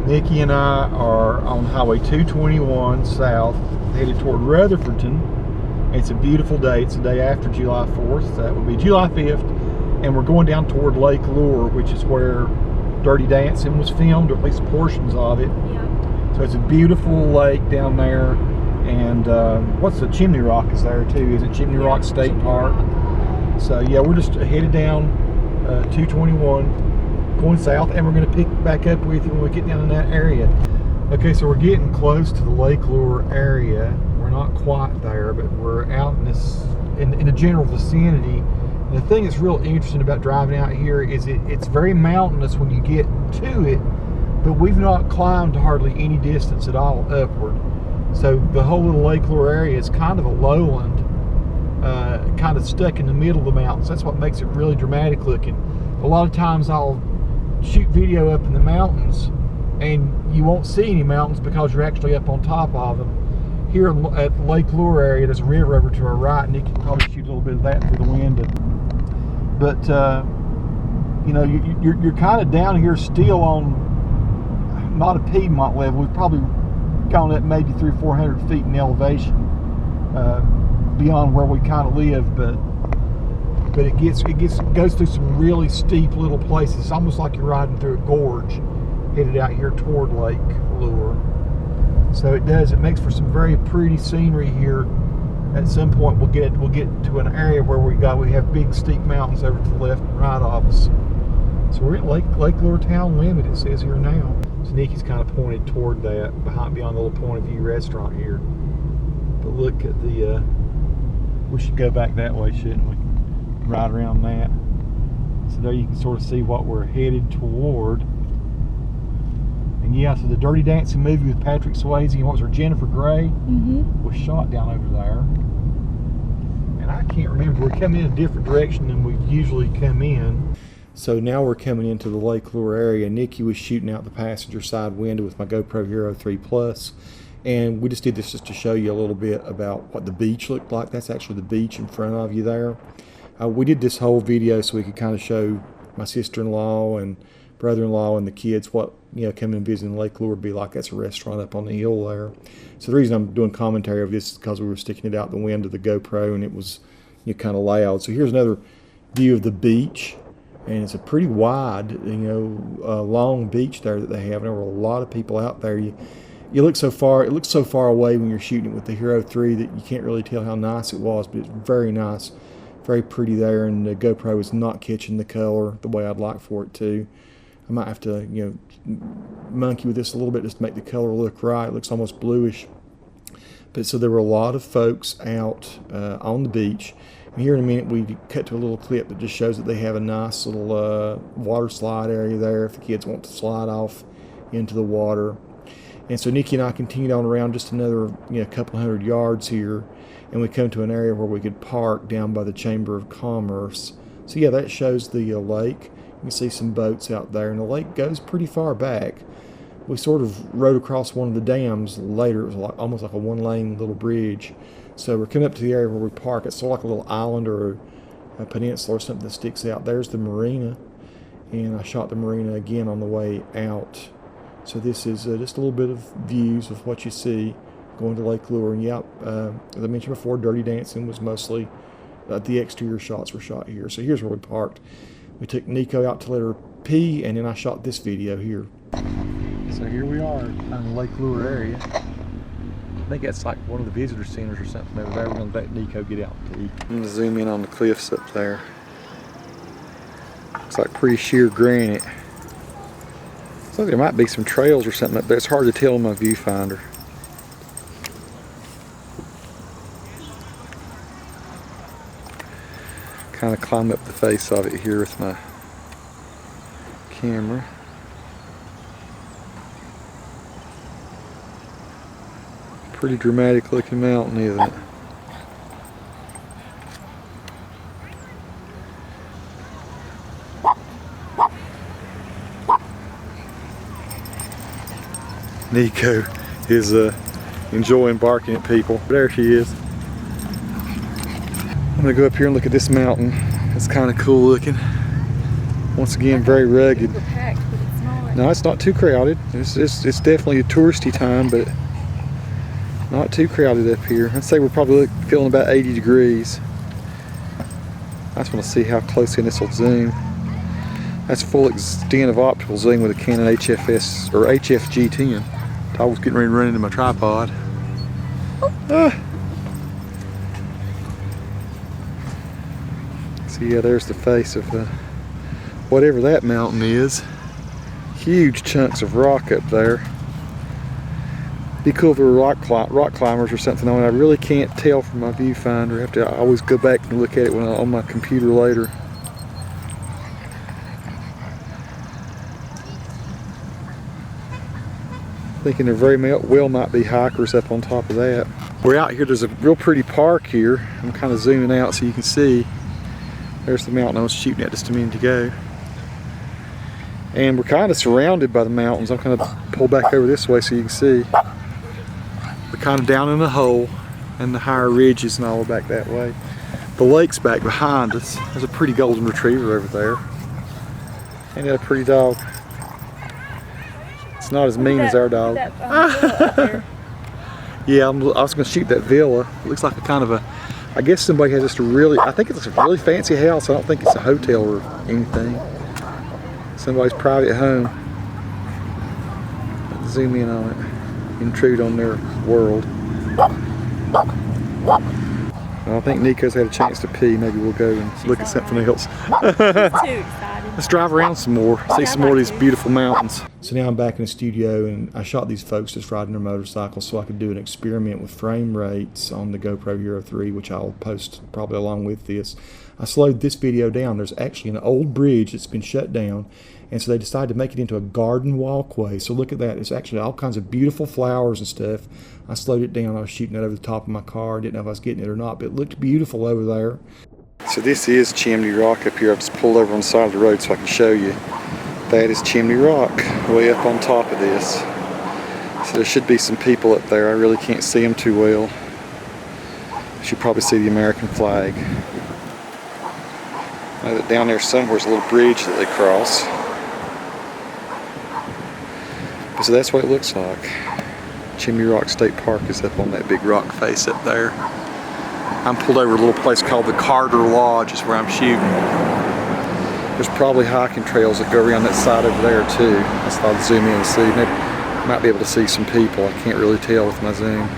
Nikki and I are on Highway 221 south, headed toward Rutherfordton. It's a beautiful day. It's the day after July 4th. That would be July 5th. And we're going down toward Lake Lure, which is where Dirty Dancing was filmed, or at least portions of it. Yeah. So it's a beautiful lake down there. And what's the Chimney Rock is there too? Is it Chimney Rock State Park? So yeah, we're just headed down 221. Going south, and we're going to pick back up with you when we get down in that area. Okay, so we're getting close to the Lake Lure area. We're not quite there, but we're out in this in the general vicinity. And the thing that's real interesting about driving out here is it's very mountainous when you get to it, but we've not climbed hardly any distance at all upward. So the whole little Lake Lure area is kind of a lowland, kind of stuck in the middle of the mountains. That's what makes it really dramatic looking. A lot of times I'll shoot video up in the mountains and you won't see any mountains because you're actually up on top of them. Here at Lake Lure area, there's a river over to our right, and Nick can probably shoot a little bit of that through the wind. But you know, you're kind of down here still on not a Piedmont level. We've probably gone up maybe 300 or 400 feet in elevation beyond where we kind of live, but it goes through some really steep little places. It's almost like you're riding through a gorge headed out here toward Lake Lure. So it makes for some very pretty scenery here. At some point we'll get to an area where we have big steep mountains over to the left and right of us. So we're at Lake Lure town limit, it says here now. So Nikki's kind of pointed toward that beyond the little point of view restaurant here. But look at the we should go back that way, shouldn't we? Right around that. So there you can sort of see what we're headed toward. And yeah, so the Dirty Dancing movie with Patrick Swayze and what was her, Jennifer Grey, was shot down over there. And I can't remember, we're coming in a different direction than we usually come in. So now we're coming into the Lake Lure area. Nikki was shooting out the passenger side window with my GoPro Hero 3 Plus. And we just did this just to show you a little bit about what the beach looked like. That's actually the beach in front of you there. We did this whole video so we could kind of show my sister-in-law and brother-in-law and the kids what, you know, coming and visiting Lake Lure would be like. That's a restaurant up on the hill there. So the reason I'm doing commentary of this is because we were sticking it out the wind of the GoPro and it was, you know, kind of loud. So here's another view of the beach, and it's a pretty wide, you know, long beach there that they have. And there were a lot of people out there. You look so far, it looks so far away when you're shooting it with the Hero 3 that you can't really tell how nice it was, but it's very nice. Very pretty there, and the GoPro is not catching the color the way I'd like for it to. I might have to, you know, monkey with this a little bit just to make the color look right. It looks almost bluish. But so there were a lot of folks out on the beach. And here in a minute we cut to a little clip that just shows that they have a nice little water slide area there if the kids want to slide off into the water. And so Nikki and I continued on around just another, you know, couple hundred yards here, and we come to an area where we could park down by the Chamber of Commerce. So yeah, that shows the lake. You can see some boats out there, and the lake goes pretty far back. We sort of rode across one of the dams later. It was like almost like a one-lane little bridge. So we're coming up to the area where we park. It's sort of like a little island or a peninsula or something that sticks out. There's the marina, and I shot the marina again on the way out. So this is just a little bit of views of what you see going to Lake Lure. And yeah, as I mentioned before, Dirty Dancing was mostly, the exterior shots were shot here. So here's where we parked. We took Nico out to let her pee, and then I shot this video here. So here we are in the Lake Lure area. I think that's like one of the visitor centers or something over there. We're going to let Nico get out and pee. I'm going to zoom in on the cliffs up there. Looks like pretty sheer granite. Looks like there might be some trails or something up there. It's hard to tell on my viewfinder. Kind of climb up the face of it here with my camera. Pretty dramatic looking mountain, isn't it? Nico is enjoying barking at people. There she is. I'm gonna go up here and look at this mountain. It's kind of cool looking. Once again, very rugged. Packed, but it's not. No, it's not too crowded. It's definitely a touristy time, but not too crowded up here. I'd say we're probably feeling about 80 degrees. I just want to see how close in this will zoom. That's full extent of optical zoom with a Canon HFS or HFG10. I was getting ready to run into my tripod. So yeah, there's the face of whatever that mountain is. Huge chunks of rock up there. Be cool if there were rock climbers or something on it. I really can't tell from my viewfinder. I have to always go back and look at it when on my computer later. Thinking there very well might be hikers up on top of that. We're out here, there's a real pretty park here. I'm kind of zooming out so you can see. There's the mountain I was shooting at just a minute ago. And we're kind of surrounded by the mountains. I'm kind of pull back over this way so you can see. We're kind of down in a hole and the higher ridges and all back that way. The lake's back behind us. There's a pretty golden retriever over there. Ain't that a pretty dog? It's not as mean as our dog. Yeah, I was going to shoot that villa. It looks like a kind of a, I guess somebody has just a really, I think it's a really fancy house. I don't think it's a hotel or anything. Somebody's private home. Zoom in on it. Intrude on their world. Well, I think Nico's had a chance to pee. Maybe we'll go and look at something else. Too excited. Let's drive around some more, see some more of these beautiful mountains. So now I'm back in the studio and I shot these folks just riding their motorcycles so I could do an experiment with frame rates on the GoPro Hero 3, which I'll post probably along with this. I slowed this video down. There's actually an old bridge that's been shut down, and so they decided to make it into a garden walkway. So look at that. It's actually all kinds of beautiful flowers and stuff. I slowed it down. I was shooting it over the top of my car. I didn't know if I was getting it or not, but it looked beautiful over there. So this is Chimney Rock up here. I've just pulled over on the side of the road so I can show you. That is Chimney Rock, way up on top of this. So there should be some people up there. I really can't see them too well. You should probably see the American flag. I know that down there somewhere is a little bridge that they cross. So that's what it looks like. Chimney Rock State Park is up on that big rock face up there. I'm pulled over a little place called the Carter Lodge is where I'm shooting. There's probably hiking trails that go around that side over there too. I just thought I'd zoom in and see. Maybe might be able to see some people. I can't really tell with my zoom.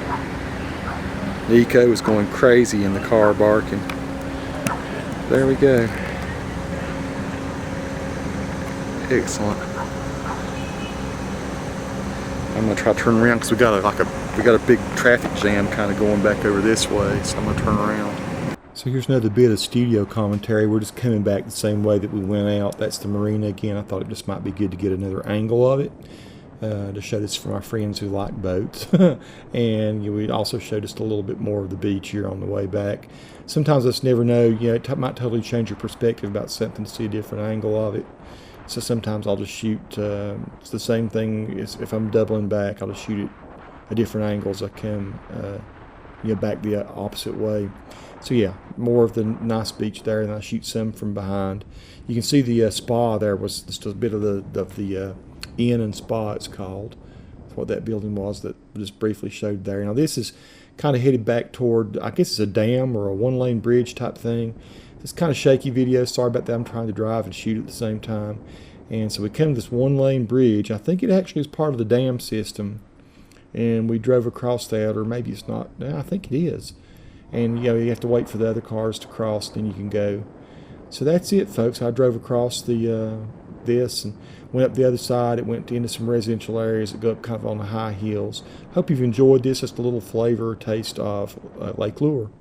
Nico is going crazy in the car barking. There we go. Excellent. I'm gonna try to turn around because we got a big traffic jam kind of going back over this way, so I'm gonna turn around. So here's another bit of studio commentary. We're just coming back the same way that we went out. That's the marina again. I thought it just might be good to get another angle of it to show this for my friends who like boats. And we also showed just a little bit more of the beach here on the way back. Sometimes I just never know. It might totally change your perspective about something to see a different angle of it. So sometimes I'll just shoot, it's the same thing as if I'm doubling back, I'll just shoot it at different angles. I come back the opposite way. So yeah, more of the nice beach there, and I shoot some from behind. You can see the spa there was just a bit of the inn and spa it's called. That's what that building was that just briefly showed there. Now this is kind of headed back toward, I guess it's a dam or a one-lane bridge type thing. It's kind of shaky video. Sorry about that. I'm trying to drive and shoot at the same time. And so we come to this one-lane bridge. I think it actually is part of the dam system. And we drove across that, or maybe it's not. No, I think it is. And you have to wait for the other cars to cross, then you can go. So that's it, folks. I drove across this and went up the other side. It went into some residential areas that go up kind of on the high hills. Hope you've enjoyed this. Just a little flavor or taste of Lake Lure.